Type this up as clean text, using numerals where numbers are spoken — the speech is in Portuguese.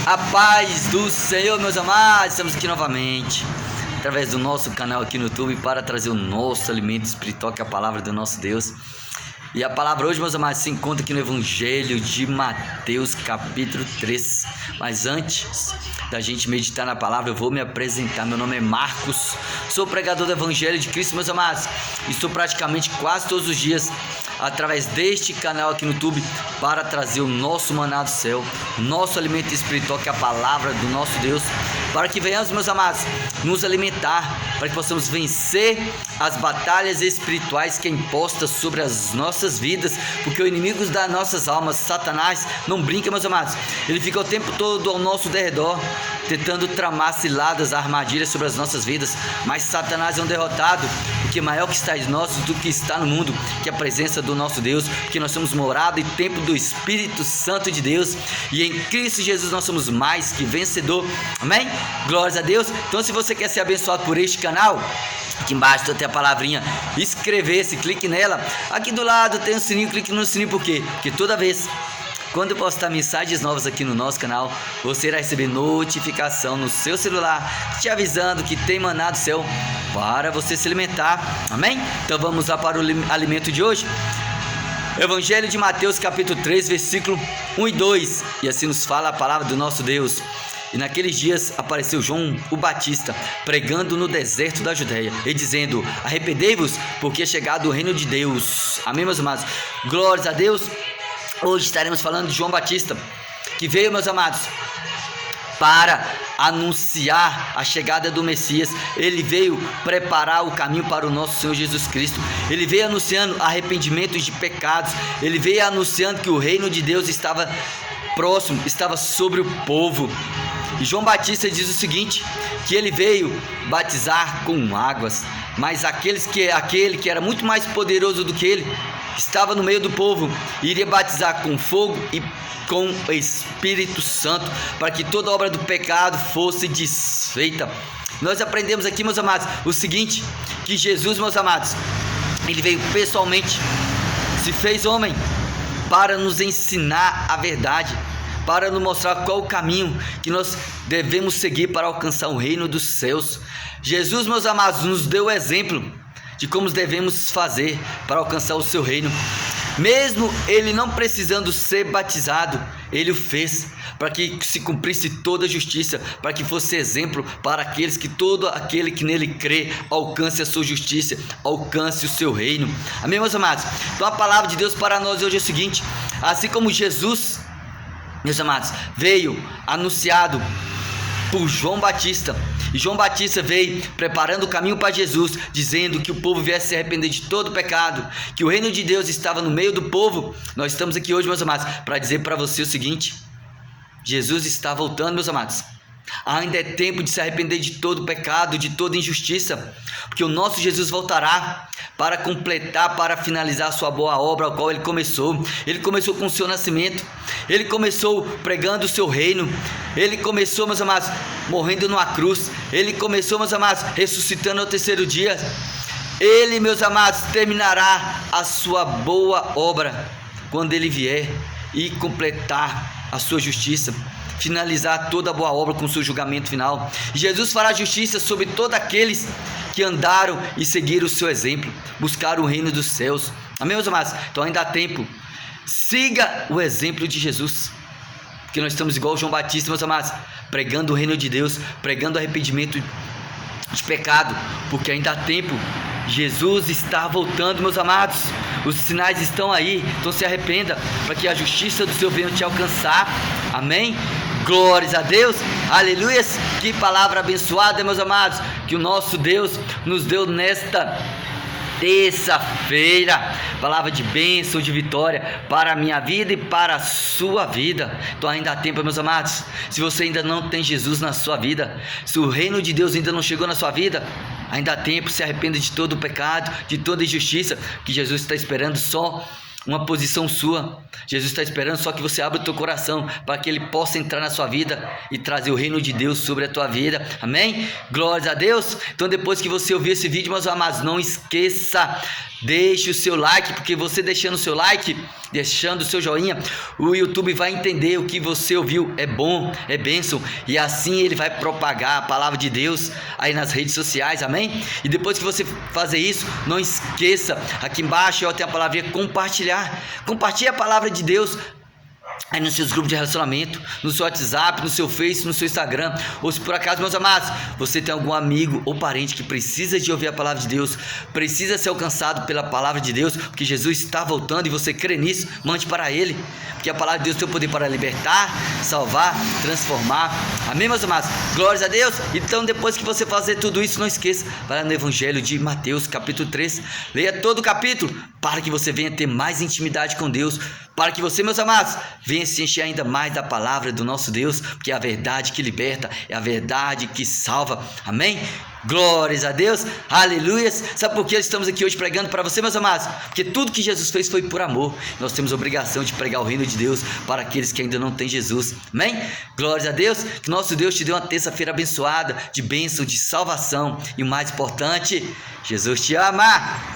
A paz do Senhor, meus amados, estamos aqui novamente através do nosso canal aqui no YouTube para trazer o nosso alimento espiritual, que é a palavra do nosso Deus. E a palavra hoje, meus amados, se encontra aqui no Evangelho de Mateus, capítulo 3. Mas antes da gente meditar na palavra, eu vou me apresentar. Meu nome é Marcos, sou pregador do Evangelho de Cristo, meus amados. Estou praticamente quase todos os dias através deste canal aqui no YouTube para trazer o nosso maná do céu, nosso alimento espiritual, que é a palavra do nosso Deus, para que venhamos, meus amados, nos alimentar, para que possamos vencer as batalhas espirituais que é imposta sobre as nossas vidas, porque o inimigo das nossas almas, Satanás, não brinca, meus amados. Ele fica o tempo todo ao nosso derredor, tentando tramar ciladas, armadilhas sobre as nossas vidas, mas Satanás é um derrotado, porque maior que está em nós do que está no mundo, que é a presença do nosso Deus, porque nós somos morada e templo do Espírito Santo de Deus, e em Cristo Jesus nós somos mais que vencedor, amém? Glórias a Deus. Então, se você quer ser abençoado por este canal, aqui embaixo tem a palavrinha inscrever-se, clique nela. Aqui do lado tem o sininho, clique no sininho. Por quê? Porque toda vez quando eu postar mensagens novas aqui no nosso canal, você irá receber notificação no seu celular, te avisando que tem maná do céu para você se alimentar, amém? Então vamos lá para o alimento de hoje. Evangelho de Mateus, capítulo 3, versículo 1 e 2, e assim nos fala a palavra do nosso Deus. E naqueles dias apareceu João o Batista, pregando no deserto da Judéia, e dizendo: arrependei-vos, porque é chegado o reino de Deus. Amém, meus amados? Glórias a Deus. Hoje estaremos falando de João Batista, que veio, meus amados, para anunciar a chegada do Messias. Ele veio preparar o caminho para o nosso Senhor Jesus Cristo. Ele veio anunciando arrependimento de pecados. Ele veio anunciando que o reino de Deus estava próximo, estava sobre o povo. E João Batista diz o seguinte, que ele veio batizar com águas, mas aquele que era muito mais poderoso do que ele, estava no meio do povo, e iria batizar com fogo e com o Espírito Santo, para que toda obra do pecado fosse desfeita. Nós aprendemos aqui, meus amados, o seguinte, que Jesus, meus amados, ele veio pessoalmente, se fez homem, para nos ensinar a verdade, para nos mostrar qual o caminho que nós devemos seguir para alcançar o reino dos céus. Jesus, meus amados, nos deu o exemplo de como devemos fazer para alcançar o seu reino. Mesmo ele não precisando ser batizado, ele o fez para que se cumprisse toda a justiça, para que fosse exemplo para aqueles que todo aquele que nele crê alcance a sua justiça, alcance o seu reino. Amém, meus amados? Então a palavra de Deus para nós hoje é o seguinte: assim como Jesus, meus amados, veio anunciado por João Batista, e João Batista veio preparando o caminho para Jesus, dizendo que o povo viesse se arrepender de todo pecado, que o reino de Deus estava no meio do povo. Nós estamos aqui hoje, meus amados, para dizer para você o seguinte: Jesus está voltando, meus amados. Ainda é tempo de se arrepender de todo pecado, de toda injustiça, porque o nosso Jesus voltará para completar, para finalizar a sua boa obra, a qual ele começou. Ele começou com o seu nascimento, ele começou pregando o seu reino, ele começou, meus amados, morrendo numa cruz, ele começou, meus amados, ressuscitando ao terceiro dia. Ele, meus amados, terminará a sua boa obra quando ele vier e completar a sua justiça, finalizar toda a boa obra com o seu julgamento final. E Jesus fará justiça sobre todos aqueles que andaram e seguiram o seu exemplo, buscaram o reino dos céus. Amém, meus amados? Então ainda há tempo. Siga o exemplo de Jesus, porque nós estamos igual João Batista, meus amados, pregando o reino de Deus, pregando arrependimento de pecado, porque ainda há tempo. Jesus está voltando, meus amados. Os sinais estão aí, então se arrependa, para que a justiça do seu venha te alcançar. Amém? Glórias a Deus, aleluias. Que palavra abençoada, meus amados, que o nosso Deus nos deu nesta terça-feira. Palavra de bênção, de vitória para a minha vida e para a sua vida. Então ainda há tempo, meus amados. Se você ainda não tem Jesus na sua vida, se o reino de Deus ainda não chegou na sua vida, ainda há tempo. Se arrependa de todo o pecado, de toda injustiça, que Jesus está esperando só uma posição sua. Jesus está esperando só que você abra o teu coração para que ele possa entrar na sua vida e trazer o reino de Deus sobre a tua vida. Amém? Glórias a Deus. Então depois que você ouvir esse vídeo, meus amados, não esqueça Deixe o seu like, porque você deixando o seu like, deixando o seu joinha, o YouTube vai entender o que você ouviu é bom, é bênção, e assim ele vai propagar a palavra de Deus aí nas redes sociais, amém? E depois que você fazer isso, não esqueça, aqui embaixo tem a palavrinha compartilhar. Compartilhe a palavra de Deus aí nos seus grupos de relacionamento, no seu WhatsApp, no seu Face, no seu Instagram. Ou se por acaso, meus amados, você tem algum amigo ou parente que precisa de ouvir a palavra de Deus, precisa ser alcançado pela palavra de Deus, porque Jesus está voltando e você crê nisso, mande para ele, porque a palavra de Deus tem o poder para libertar, salvar, transformar. Amém, meus amados? Glórias a Deus. Então, depois que você fazer tudo isso, não esqueça, vai lá no Evangelho de Mateus, capítulo 3, leia todo o capítulo, para que você venha ter mais intimidade com Deus, para que você, meus amados, venha se encher ainda mais da palavra do nosso Deus, porque é a verdade que liberta, é a verdade que salva, amém? Glórias a Deus, aleluias. Sabe por que estamos aqui hoje pregando para você, meus amados? Porque tudo que Jesus fez foi por amor. Nós temos a obrigação de pregar o reino de Deus para aqueles que ainda não têm Jesus, amém? Glórias a Deus, que nosso Deus te deu uma terça-feira abençoada, de bênção, de salvação, e o mais importante, Jesus te ama.